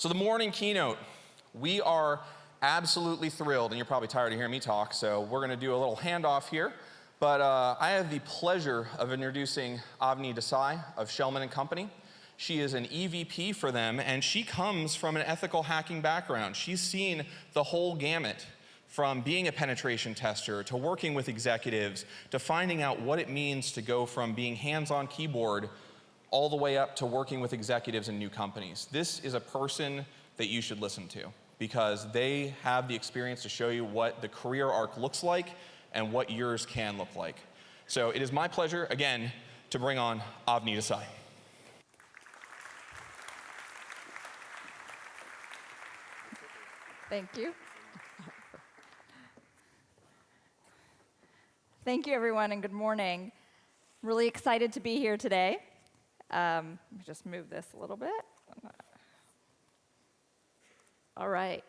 So the morning keynote, we are absolutely thrilled, and you're probably tired of hearing me talk, so we're going to do a little handoff here. But I have the pleasure of introducing Avani Desai of Schellman Company. She is an EVP for them, and she comes from an ethical hacking background. She's seen the whole gamut, from being a penetration tester to working with executives to finding out what it means to go from being hands-on keyboard all the way up to working with executives in new companies. This is a person that you should listen to because they have the experience to show you what the career arc looks like and what yours can look like. So it is my pleasure, again, to bring on Avani Desai. Thank you. Thank you, everyone, and good morning. I'm really excited to be here today. Let me just move this a little bit. All right.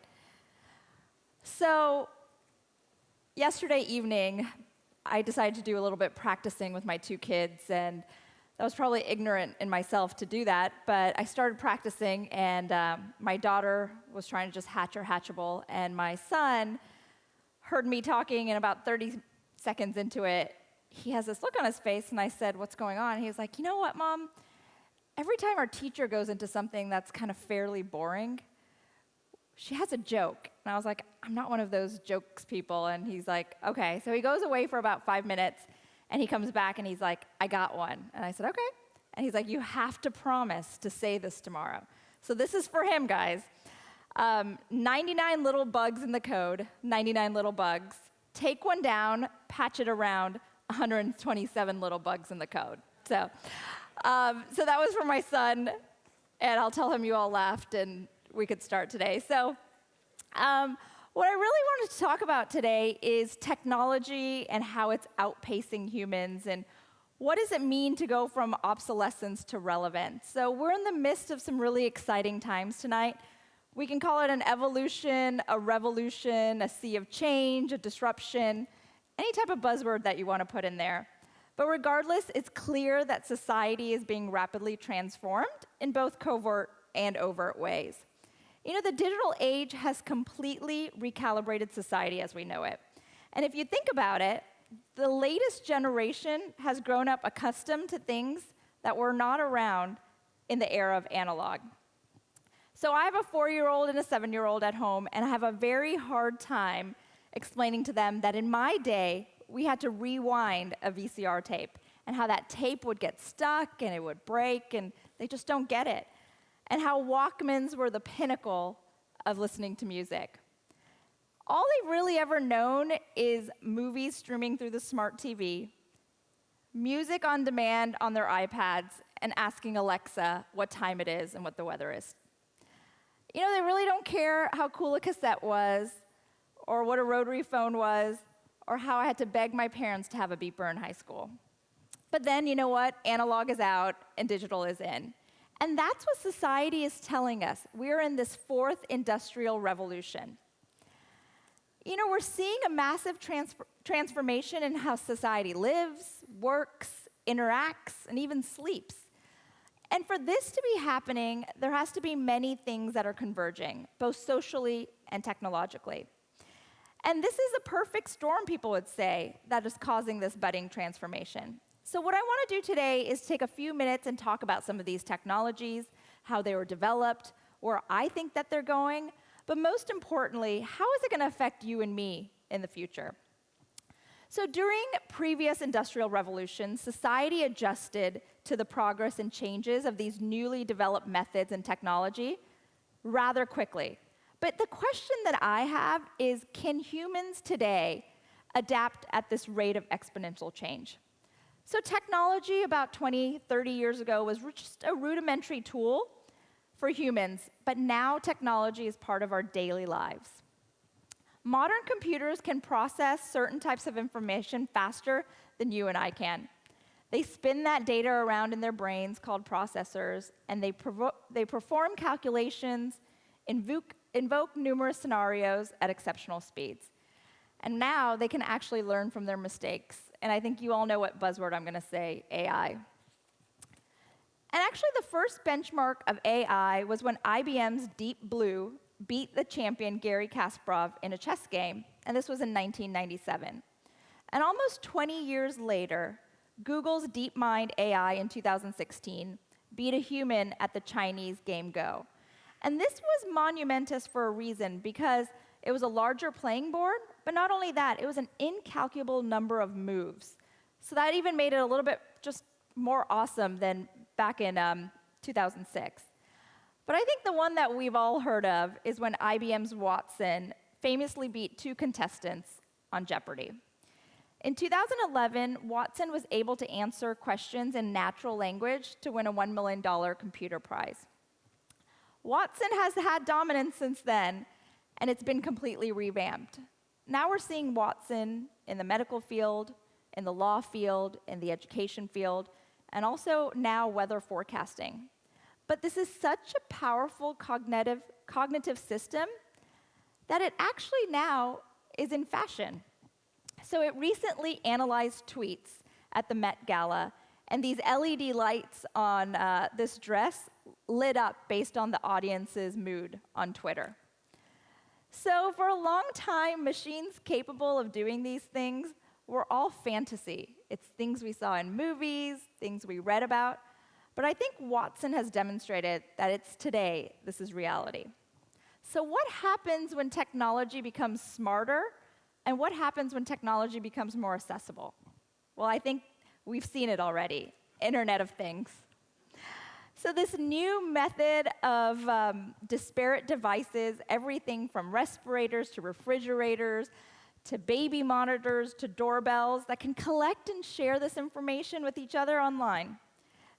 So yesterday evening, I decided to do a little bit practicing with my two kids, and I was probably ignorant in myself to do that, but I started practicing, and my daughter was trying to just hatch her hatchable, and my son heard me talking, and about 30 seconds into it, he has this look on his face, and I said, "What's going on?" He was like, "You know what, Mom? Every time our teacher goes into something that's kind of fairly boring, she has a joke." And I was like, "I'm not one of those jokes people." And he's like, "Okay." So he goes away for about 5 minutes, and he comes back, and he's like, "I got one." And I said, "Okay." And he's like, "You have to promise to say this tomorrow." So this is for him, guys. 99 little bugs in the code, 99 little bugs. Take one down, patch it around, 127 little bugs in the code. So that was for my son, and I'll tell him you all laughed, and we could start today. So what I really wanted to talk about today is technology and how it's outpacing humans, and what does it mean to go from obsolescence to relevance. So we're in the midst of some really exciting times tonight. We can call it an evolution, a revolution, a sea of change, a disruption, any type of buzzword that you want to put in there. But regardless, it's clear that society is being rapidly transformed in both covert and overt ways. You know, the digital age has completely recalibrated society as we know it. And if you think about it, the latest generation has grown up accustomed to things that were not around in the era of analog. So I have a 4-year-old and a 7-year-old at home, and I have a very hard time explaining to them that in my day, we had to rewind a VCR tape, and how that tape would get stuck, and it would break, and they just don't get it. And how Walkmans were the pinnacle of listening to music. All they've really ever known is movies streaming through the smart TV, music on demand on their iPads, and asking Alexa what time it is and what the weather is. You know, they really don't care how cool a cassette was, or what a rotary phone was, or how I had to beg my parents to have a beeper in high school. But then, you know what? Analog is out, and digital is in. And that's what society is telling us. We're in this fourth industrial revolution. You know, we're seeing a massive transformation in how society lives, works, interacts, and even sleeps. And for this to be happening, there has to be many things that are converging, both socially and technologically. And this is a perfect storm, people would say, that is causing this budding transformation. So what I want to do today is take a few minutes and talk about some of these technologies, how they were developed, where I think that they're going, but most importantly, how is it going to affect you and me in the future? So during previous industrial revolutions, society adjusted to the progress and changes of these newly developed methods and technology rather quickly. But the question that I have is, can humans today adapt at this rate of exponential change? So technology about 20, 30 years ago was just a rudimentary tool for humans, but now technology is part of our daily lives. Modern computers can process certain types of information faster than you and I can. They spin that data around in their brains called processors, and they perform calculations, invoke numerous scenarios at exceptional speeds. And now they can actually learn from their mistakes. And I think you all know what buzzword I'm going to say, AI. And actually, the first benchmark of AI was when IBM's Deep Blue beat the champion Garry Kasparov in a chess game, and this was in 1997. And almost 20 years later, Google's DeepMind AI in 2016 beat a human at the Chinese game Go. And this was monumentous for a reason, because it was a larger playing board, but not only that, it was an incalculable number of moves. So that even made it a little bit just more awesome than back in 2006. But I think the one that we've all heard of is when IBM's Watson famously beat two contestants on Jeopardy! In 2011, Watson was able to answer questions in natural language to win a $1 million computer prize. Watson has had dominance since then, and it's been completely revamped. Now we're seeing Watson in the medical field, in the law field, in the education field, and also now weather forecasting. But this is such a powerful cognitive system that it actually now is in fashion. So it recently analyzed tweets at the Met Gala, and these LED lights on this dress lit up based on the audience's mood on Twitter. So for a long time, machines capable of doing these things were all fantasy. It's things we saw in movies, things we read about. But I think Watson has demonstrated that it's today, this is reality. So what happens when technology becomes smarter, and what happens when technology becomes more accessible? Well, I think we've seen it already, Internet of Things. So this new method of disparate devices, everything from respirators to refrigerators, to baby monitors, to doorbells, that can collect and share this information with each other online.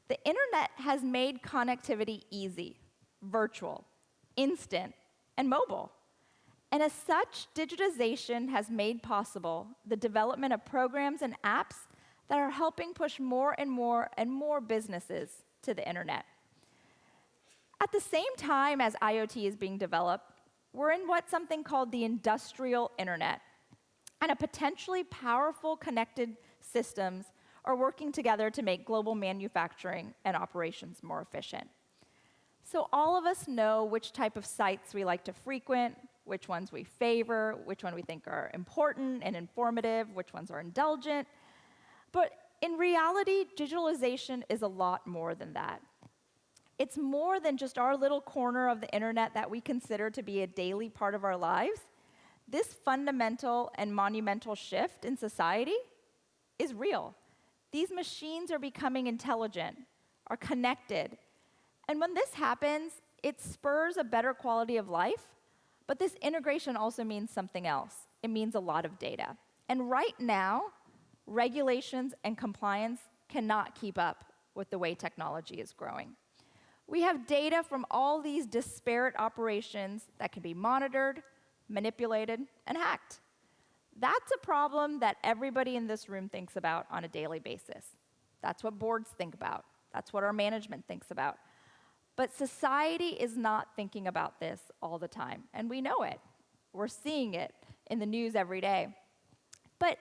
The internet has made connectivity easy, virtual, instant, and mobile. And as such, digitization has made possible the development of programs and apps that are helping push more and more businesses to the internet. At the same time as IoT is being developed, we're in what's something called the industrial internet. And a potentially powerful connected systems are working together to make global manufacturing and operations more efficient. So all of us know which type of sites we like to frequent, which ones we favor, which one we think are important and informative, which ones are indulgent. But in reality, digitalization is a lot more than that. It's more than just our little corner of the internet that we consider to be a daily part of our lives. This fundamental and monumental shift in society is real. These machines are becoming intelligent, are connected. And when this happens, it spurs a better quality of life. But this integration also means something else. It means a lot of data. And right now, regulations and compliance cannot keep up with the way technology is growing. We have data from all these disparate operations that can be monitored, manipulated, and hacked. That's a problem that everybody in this room thinks about on a daily basis. That's what boards think about. That's what our management thinks about. But society is not thinking about this all the time, and we know it. We're seeing it in the news every day. But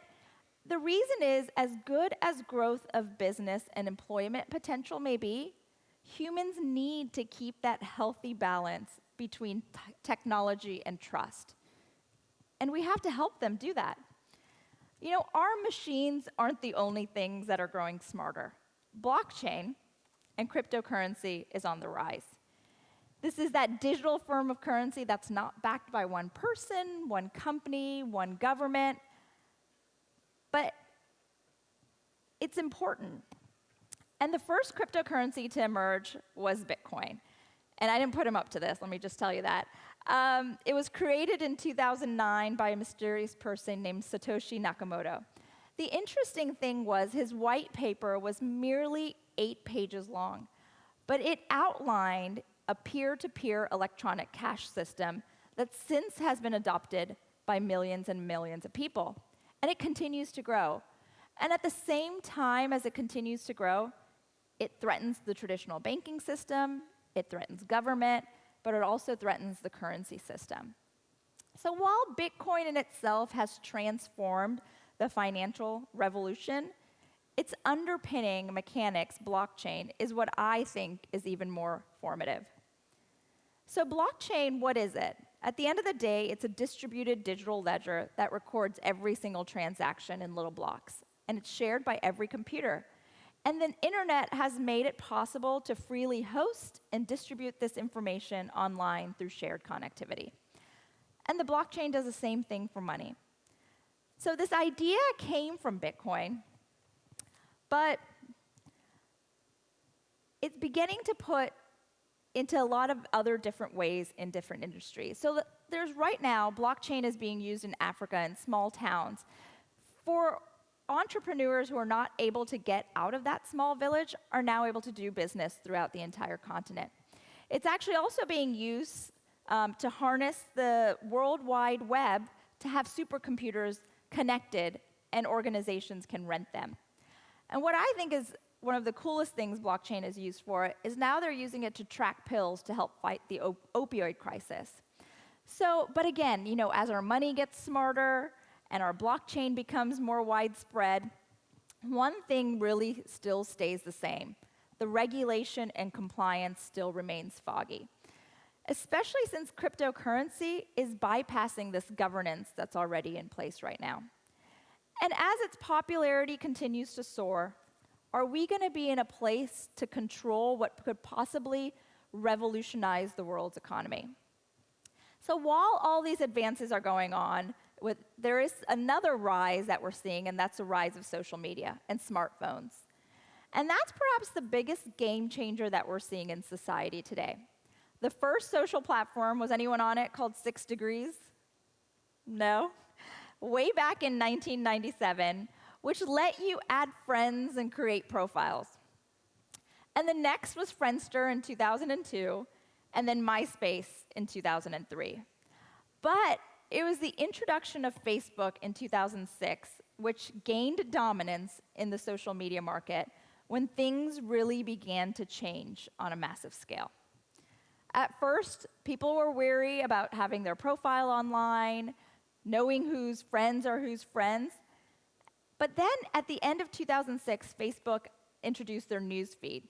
the reason is, as good as growth of business and employment potential may be, humans need to keep that healthy balance between technology and trust. And we have to help them do that. You know, our machines aren't the only things that are growing smarter. Blockchain and cryptocurrency is on the rise. This is that digital form of currency that's not backed by one person, one company, one government, but it's important. And the first cryptocurrency to emerge was Bitcoin. And I didn't put him up to this, let me just tell you that. It was created in 2009 by a mysterious person named Satoshi Nakamoto. The interesting thing was his white paper was merely 8 pages long, but it outlined a peer-to-peer electronic cash system that since has been adopted by millions and millions of people. And it continues to grow. And at the same time as it continues to grow, it threatens the traditional banking system, it threatens government, but it also threatens the currency system. So while Bitcoin in itself has transformed the financial revolution, its underpinning mechanics, blockchain, is what I think is even more formative. So blockchain, what is it? At the end of the day, it's a distributed digital ledger that records every single transaction in little blocks, and it's shared by every computer. And the internet has made it possible to freely host and distribute this information online through shared connectivity. And the blockchain does the same thing for money. So this idea came from Bitcoin, but it's beginning to put into a lot of other different ways in different industries. So there's right now, blockchain is being used in Africa in small towns for entrepreneurs who are not able to get out of that small village are now able to do business throughout the entire continent. It's actually also being used to harness the World Wide Web to have supercomputers connected and organizations can rent them. And what I think is one of the coolest things blockchain is used for is now they're using it to track pills to help fight the opioid crisis. So, but again, as our money gets smarter and our blockchain becomes more widespread, one thing really still stays the same. The regulation and compliance still remains foggy, especially since cryptocurrency is bypassing this governance that's already in place right now. And as its popularity continues to soar, are we going to be in a place to control what could possibly revolutionize the world's economy? So while all these advances are going on, there is another rise that we're seeing, and that's the rise of social media and smartphones. And that's perhaps the biggest game changer that we're seeing in society today. The first social platform, was anyone on it, called 6 Degrees? No? Way back in 1997, which let you add friends and create profiles. And the next was Friendster in 2002, and then MySpace in 2003. But it was the introduction of Facebook in 2006, which gained dominance in the social media market when things really began to change on a massive scale. At first, people were wary about having their profile online, knowing whose friends are whose friends. But then, at the end of 2006, Facebook introduced their Newsfeed,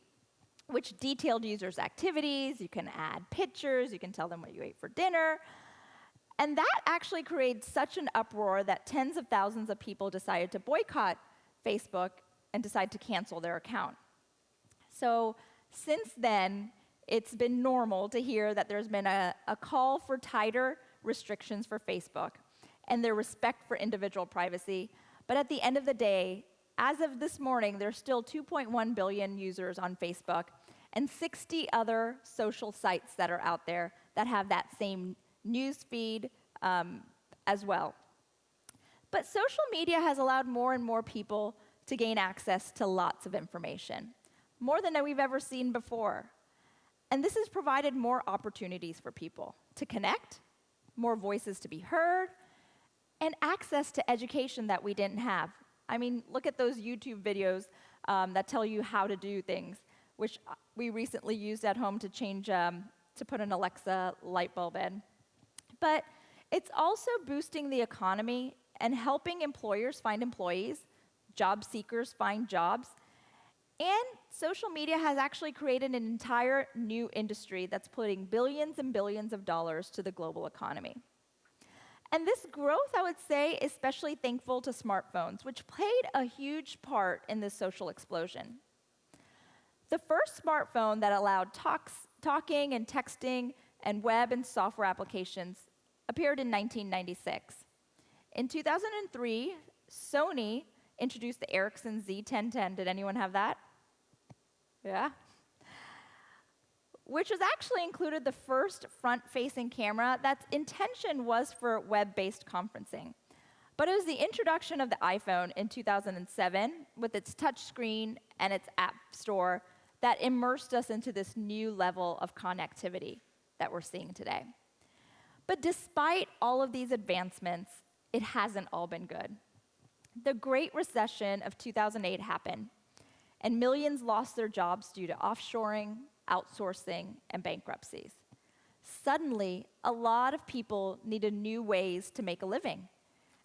which detailed users' activities. You can add pictures, you can tell them what you ate for dinner. And that actually created such an uproar that tens of thousands of people decided to boycott Facebook and decide to cancel their account. So since then, it's been normal to hear that there's been a call for tighter restrictions for Facebook and their respect for individual privacy. But at the end of the day, as of this morning, there's still 2.1 billion users on Facebook and 60 other social sites that are out there that have that same news feed as well. But social media has allowed more and more people to gain access to lots of information, more than we've ever seen before. And this has provided more opportunities for people to connect, more voices to be heard, and access to education that we didn't have. I mean, look at those YouTube videos that tell you how to do things, which we recently used at home to change, to put an Alexa light bulb in. But it's also boosting the economy and helping employers find employees, job seekers find jobs. And social media has actually created an entire new industry that's putting billions and billions of dollars to the global economy. And this growth, I would say, is especially thankful to smartphones, which played a huge part in this social explosion. The first smartphone that allowed talking and texting and web and software applications appeared in 1996. In 2003, Sony introduced the Ericsson Z1010. Did anyone have that? Yeah. Which was actually included the first front-facing camera that's intention was for web-based conferencing. But it was the introduction of the iPhone in 2007 with its touchscreen and its app store that immersed us into this new level of connectivity that we're seeing today. But despite all of these advancements, it hasn't all been good. The Great Recession of 2008 happened, and millions lost their jobs due to offshoring, outsourcing, and bankruptcies. Suddenly, a lot of people needed new ways to make a living.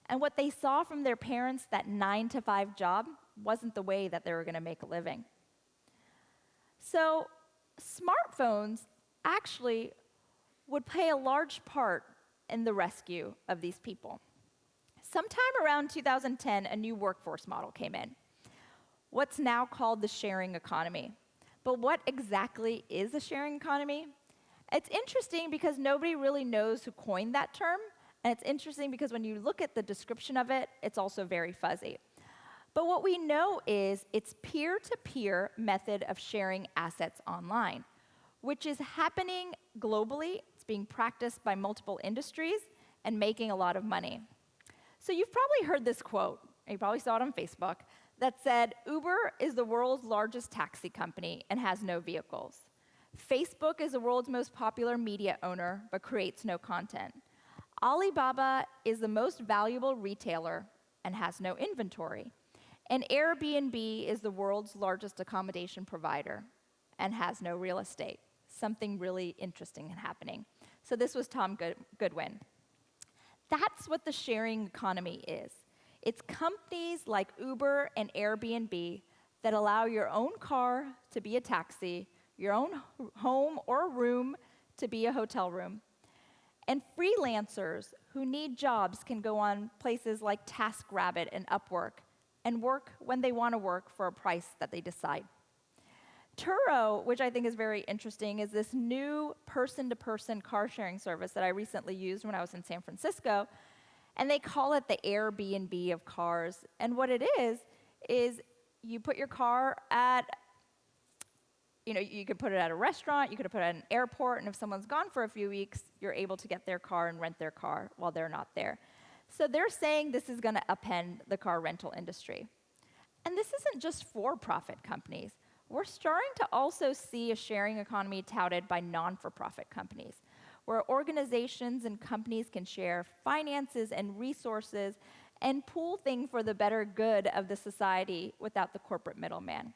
And what they saw from their parents, that 9-to-5 job, wasn't the way that they were going to make a living. So smartphones actually would play a large part in the rescue of these people. Sometime around 2010, a new workforce model came in, what's now called the sharing economy. But what exactly is a sharing economy? It's interesting because nobody really knows who coined that term, and it's interesting because when you look at the description of it, it's also very fuzzy. But what we know is it's peer-to-peer method of sharing assets online, which is happening globally. It's being practiced by multiple industries and making a lot of money. So you've probably heard this quote, and you probably saw it on Facebook, that said, Uber is the world's largest taxi company and has no vehicles. Facebook is the world's most popular media owner, but creates no content. Alibaba is the most valuable retailer and has no inventory. And Airbnb is the world's largest accommodation provider and has no real estate. Something really interesting happening. So this was Tom Goodwin. That's what the sharing economy is. It's companies like Uber and Airbnb that allow your own car to be a taxi, your own home or room to be a hotel room. And freelancers who need jobs can go on places like TaskRabbit and Upwork and work when they want to work for a price that they decide. Turo, which I think is very interesting, is this new person-to-person car-sharing service that I recently used when I was in San Francisco, and they call it the Airbnb of cars. And what it is you put your car at, you could put it at a restaurant, you could put it at an airport, and if someone's gone for a few weeks, you're able to get their car and rent their car while they're not there. So they're saying this is going to upend the car rental industry. And this isn't just for-profit companies. We're starting to also see a sharing economy touted by non-for-profit companies, where organizations and companies can share finances and resources and pool things for the better good of the society without the corporate middleman.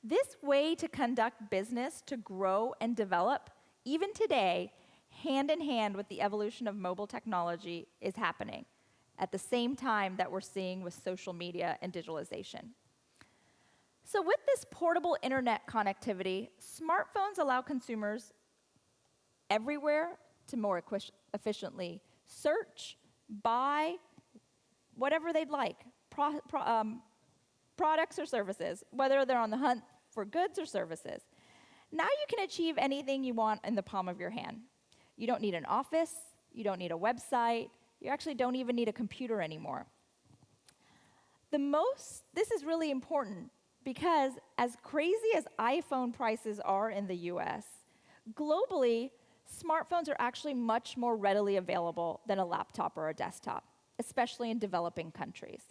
This way to conduct business, to grow and develop, even today, hand in hand with the evolution of mobile technology, is happening at the same time that we're seeing with social media and digitalization. So with this portable internet connectivity, smartphones allow consumers everywhere to more efficiently search, buy, whatever they'd like, products or services, whether they're on the hunt for goods or services. Now you can achieve anything you want in the palm of your hand. You don't need an office, you don't need a website, you actually don't even need a computer anymore. This is really important because as crazy as iPhone prices are in the US, globally, smartphones are actually much more readily available than a laptop or a desktop, especially in developing countries.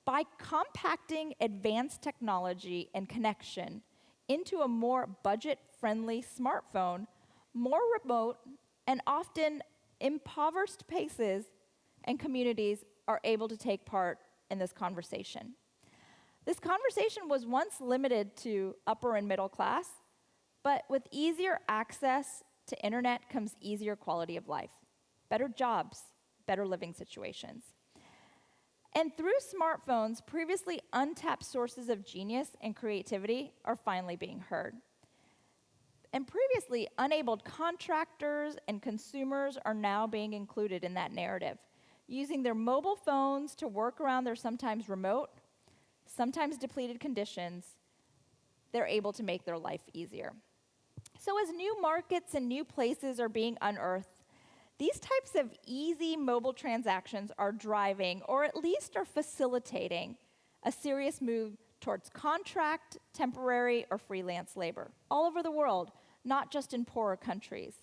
By compacting advanced technology and connection into a more budget-friendly smartphone, more remote and often impoverished places and communities are able to take part in this conversation. This conversation was once limited to upper and middle class, but with easier access to internet comes easier quality of life, better jobs, better living situations. And through smartphones, previously untapped sources of genius and creativity are finally being heard. And previously unabled contractors and consumers are now being included in that narrative, using their mobile phones to work around their sometimes remote, sometimes depleted conditions. They're able to make their life easier. So as new markets and new places are being unearthed, these types of easy mobile transactions are driving, or at least are facilitating, a serious move towards contract, temporary, or freelance labor all over the world, not just in poorer countries.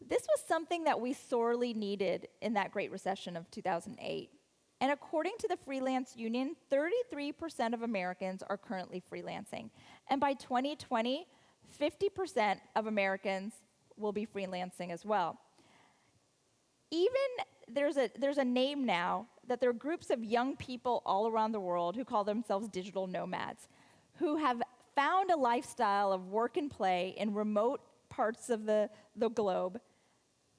This was something that we sorely needed in that Great Recession of 2008. And according to the Freelance Union, 33% of Americans are currently freelancing. And by 2020, 50% of Americans will be freelancing as well. Even there's a name now that there are groups of young people all around the world who call themselves digital nomads, who have found a lifestyle of work and play in remote parts of the globe.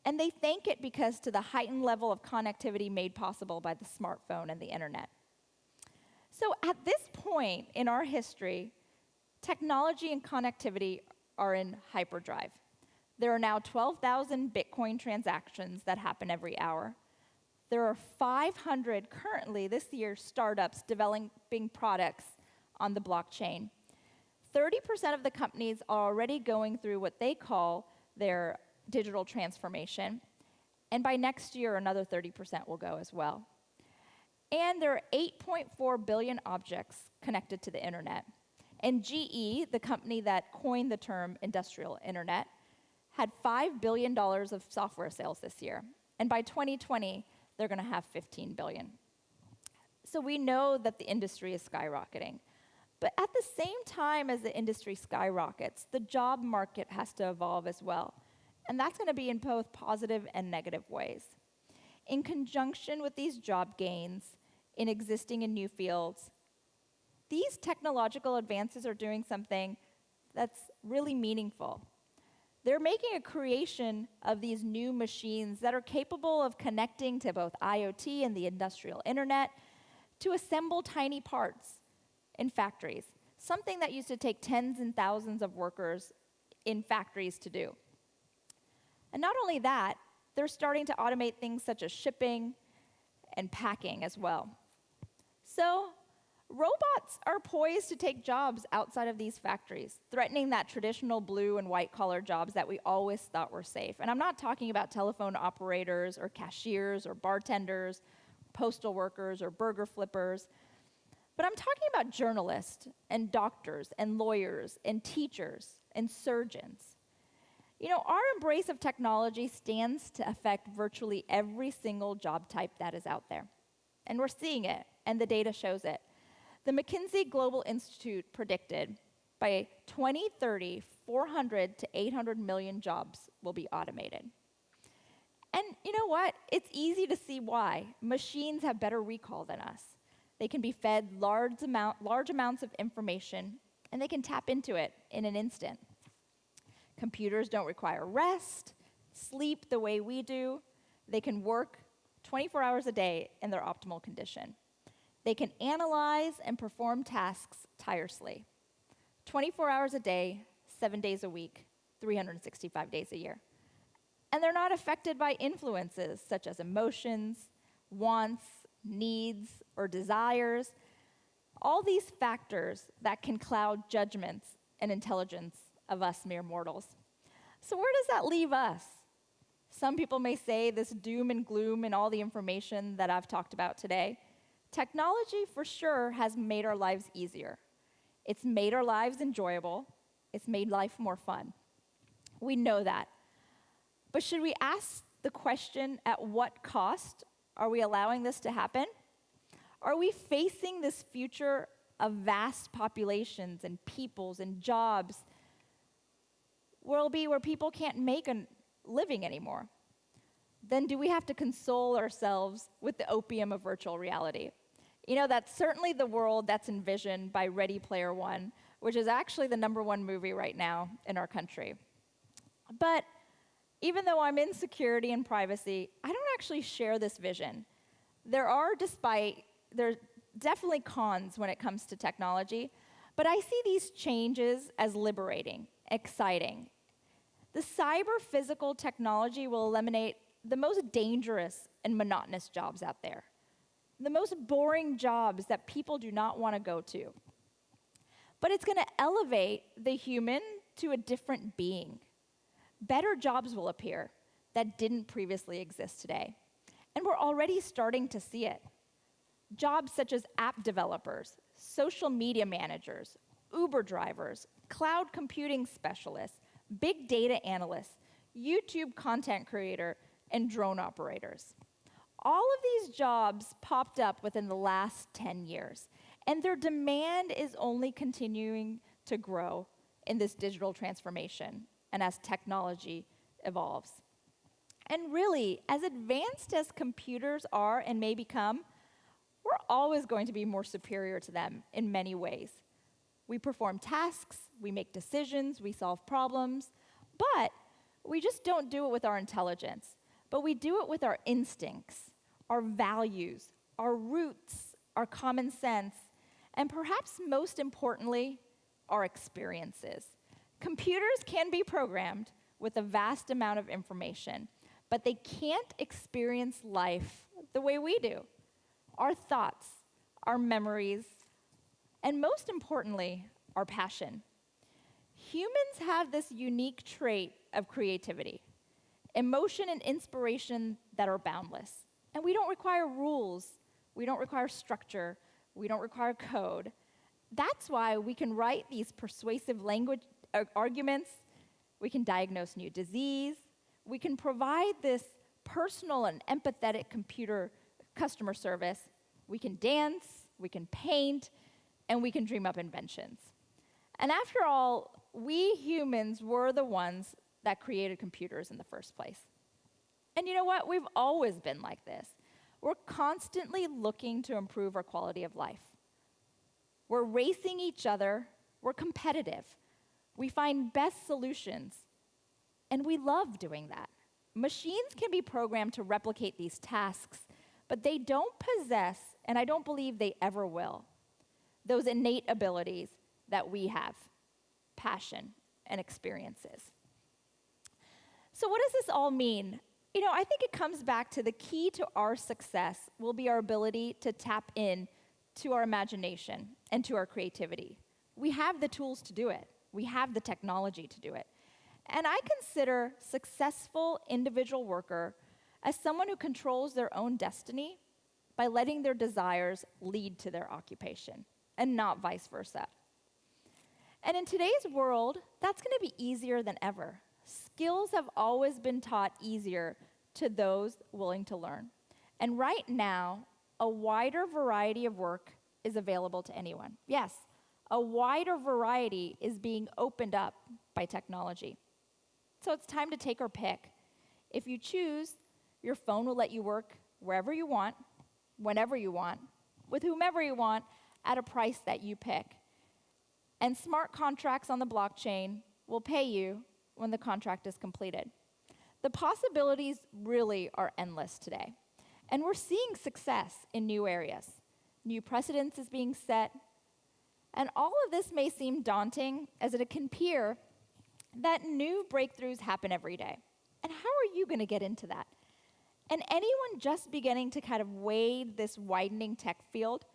And they thank it because to the heightened level of connectivity made possible by the smartphone and the internet. So at this point in our history, technology and connectivity are in hyperdrive. There are now 12,000 Bitcoin transactions that happen every hour. There are 500 currently this year startups developing products on the blockchain. 30% of the companies are already going through what they call their digital transformation. And by next year, another 30% will go as well. And there are 8.4 billion objects connected to the internet. And GE, the company that coined the term industrial internet, had $5 billion of software sales this year. And by 2020, they're going to have 15 billion. So we know that the industry is skyrocketing. But at the same time as the industry skyrockets, the job market has to evolve as well. And that's going to be in both positive and negative ways. In conjunction with these job gains in existing and new fields, these technological advances are doing something that's really meaningful. They're making a creation of these new machines that are capable of connecting to both IoT and the industrial internet to assemble tiny parts in factories, something that used to take tens and thousands of workers in factories to do. And not only that, they're starting to automate things such as shipping and packing as well. So robots are poised to take jobs outside of these factories, threatening that traditional blue and white collar jobs that we always thought were safe. And I'm not talking about telephone operators or cashiers or bartenders, postal workers or burger flippers, but I'm talking about journalists and doctors and lawyers and teachers and surgeons. You know, our embrace of technology stands to affect virtually every single job type that is out there. And we're seeing it, and the data shows it. The McKinsey Global Institute predicted by 2030, 400 to 800 million jobs will be automated. And you know what? It's easy to see why. Machines have better recall than us. They can be fed large amounts of information, and they can tap into it in an instant. Computers don't require rest, sleep the way we do. They can work 24 hours a day in their optimal condition. They can analyze and perform tasks tirelessly, 24 hours a day, 7 days a week, 365 days a year. And they're not affected by influences such as emotions, wants, needs, or desires, all these factors that can cloud judgments and intelligence of us mere mortals. So where does that leave us? Some people may say this doom and gloom and all the information that I've talked about today. Technology, for sure, has made our lives easier. It's made our lives enjoyable. It's made life more fun. We know that. But should we ask the question, at what cost are we allowing this to happen? Are we facing this future of vast populations and peoples and jobs will be where people can't make a living anymore? Then do we have to console ourselves with the opium of virtual reality? You know, that's certainly the world that's envisioned by Ready Player One, which is actually the #1 movie right now in our country. But even though I'm in security and privacy, I don't actually share this vision. There's definitely cons when it comes to technology, but I see these changes as liberating, exciting. The cyber-physical technology will eliminate the most dangerous and monotonous jobs out there, the most boring jobs that people do not want to go to. But it's going to elevate the human to a different being. Better jobs will appear that didn't previously exist today. And we're already starting to see it. Jobs such as app developers, social media managers, Uber drivers, cloud computing specialists, big data analysts, YouTube content creator, and drone operators. All of these jobs popped up within the last 10 years, and their demand is only continuing to grow in this digital transformation and as technology evolves. And really, as advanced as computers are and may become, we're always going to be more superior to them in many ways. We perform tasks, we make decisions, we solve problems, but we just don't do it with our intelligence, but we do it with our instincts, our values, our roots, our common sense, and perhaps most importantly, our experiences. Computers can be programmed with a vast amount of information, but they can't experience life the way we do. Our thoughts, our memories, and most importantly, our passion. Humans have this unique trait of creativity, emotion and inspiration that are boundless. And we don't require rules, we don't require structure, we don't require code. That's why we can write these persuasive language arguments, we can diagnose new disease, we can provide this personal and empathetic customer service, we can dance, we can paint, and we can dream up inventions. And after all, we humans were the ones that created computers in the first place. And you know what? We've always been like this. We're constantly looking to improve our quality of life. We're racing each other, we're competitive. We find best solutions, and we love doing that. Machines can be programmed to replicate these tasks, but they don't possess, and I don't believe they ever will, those innate abilities that we have, passion and experiences. So what does this all mean? You know, I think it comes back to the key to our success will be our ability to tap in to our imagination and to our creativity. We have the tools to do it. We have the technology to do it. And I consider successful individual worker as someone who controls their own destiny by letting their desires lead to their occupation, and not vice versa. And in today's world, that's going to be easier than ever. Skills have always been taught easier to those willing to learn. And right now, a wider variety of work is available to anyone. Yes, a wider variety is being opened up by technology. So it's time to take our pick. If you choose, your phone will let you work wherever you want, whenever you want, with whomever you want, at a price that you pick. And smart contracts on the blockchain will pay you when the contract is completed. The possibilities really are endless today. And we're seeing success in new areas. New precedents is being set. And all of this may seem daunting as it can appear that new breakthroughs happen every day. And how are you going to get into that? And anyone just beginning to kind of wade this widening tech field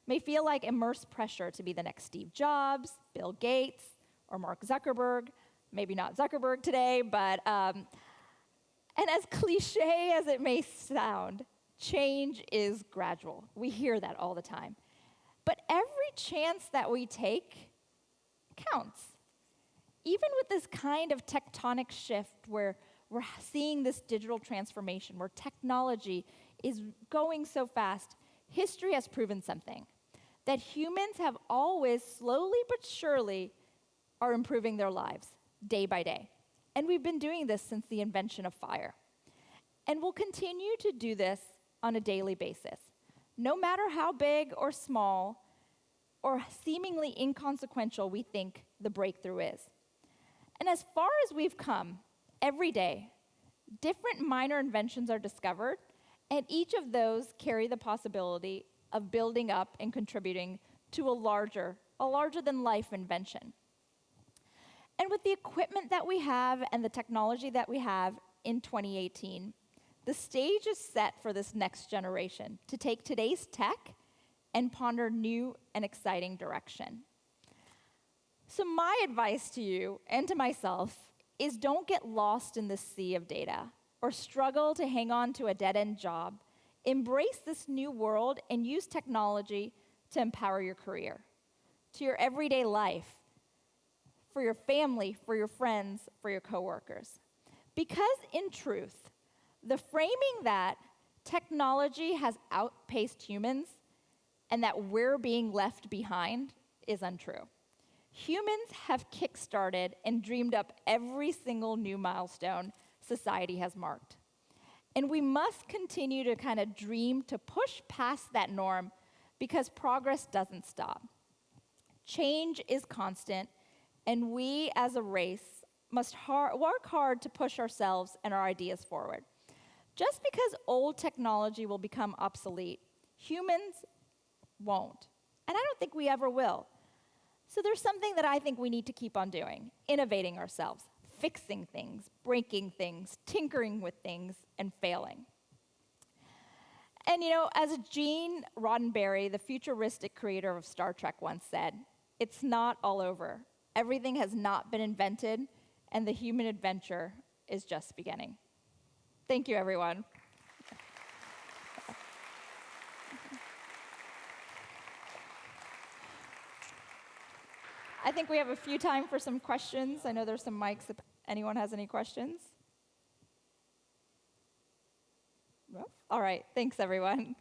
may feel like immense pressure to be the next Steve Jobs, Bill Gates, or Mark Zuckerberg. Maybe not Zuckerberg today, but, and as cliche as it may sound, change is gradual. We hear that all the time. But every chance that we take counts. Even with this kind of tectonic shift where we're seeing this digital transformation, where technology is going so fast, history has proven something, that humans have always slowly but surely are improving their lives day by day. And we've been doing this since the invention of fire. And we'll continue to do this on a daily basis, no matter how big or small or seemingly inconsequential we think the breakthrough is. And as far as we've come, every day, different minor inventions are discovered, and each of those carry the possibility of building up and contributing to a larger than life invention. And with the equipment that we have and the technology that we have in 2018, the stage is set for this next generation to take today's tech and ponder new and exciting direction. So my advice to you and to myself is don't get lost in this sea of data or struggle to hang on to a dead-end job. Embrace this new world and use technology to empower your career, to your everyday life, for your family, for your friends, for your coworkers. Because in truth, the framing that technology has outpaced humans and that we're being left behind is untrue. Humans have kickstarted and dreamed up every single new milestone society has marked. And we must continue to kind of dream to push past that norm because progress doesn't stop. Change is constant, and we as a race must work hard to push ourselves and our ideas forward. Just because old technology will become obsolete, humans won't. And I don't think we ever will. So there's something that I think we need to keep on doing, innovating ourselves, fixing things, breaking things, tinkering with things, and failing. And as Gene Roddenberry, the futuristic creator of Star Trek, once said, it's not all over. Everything has not been invented, and the human adventure is just beginning. Thank you, everyone. I think we have a few time for some questions. I know there's some mics if anyone has any questions. No? All right, thanks, everyone.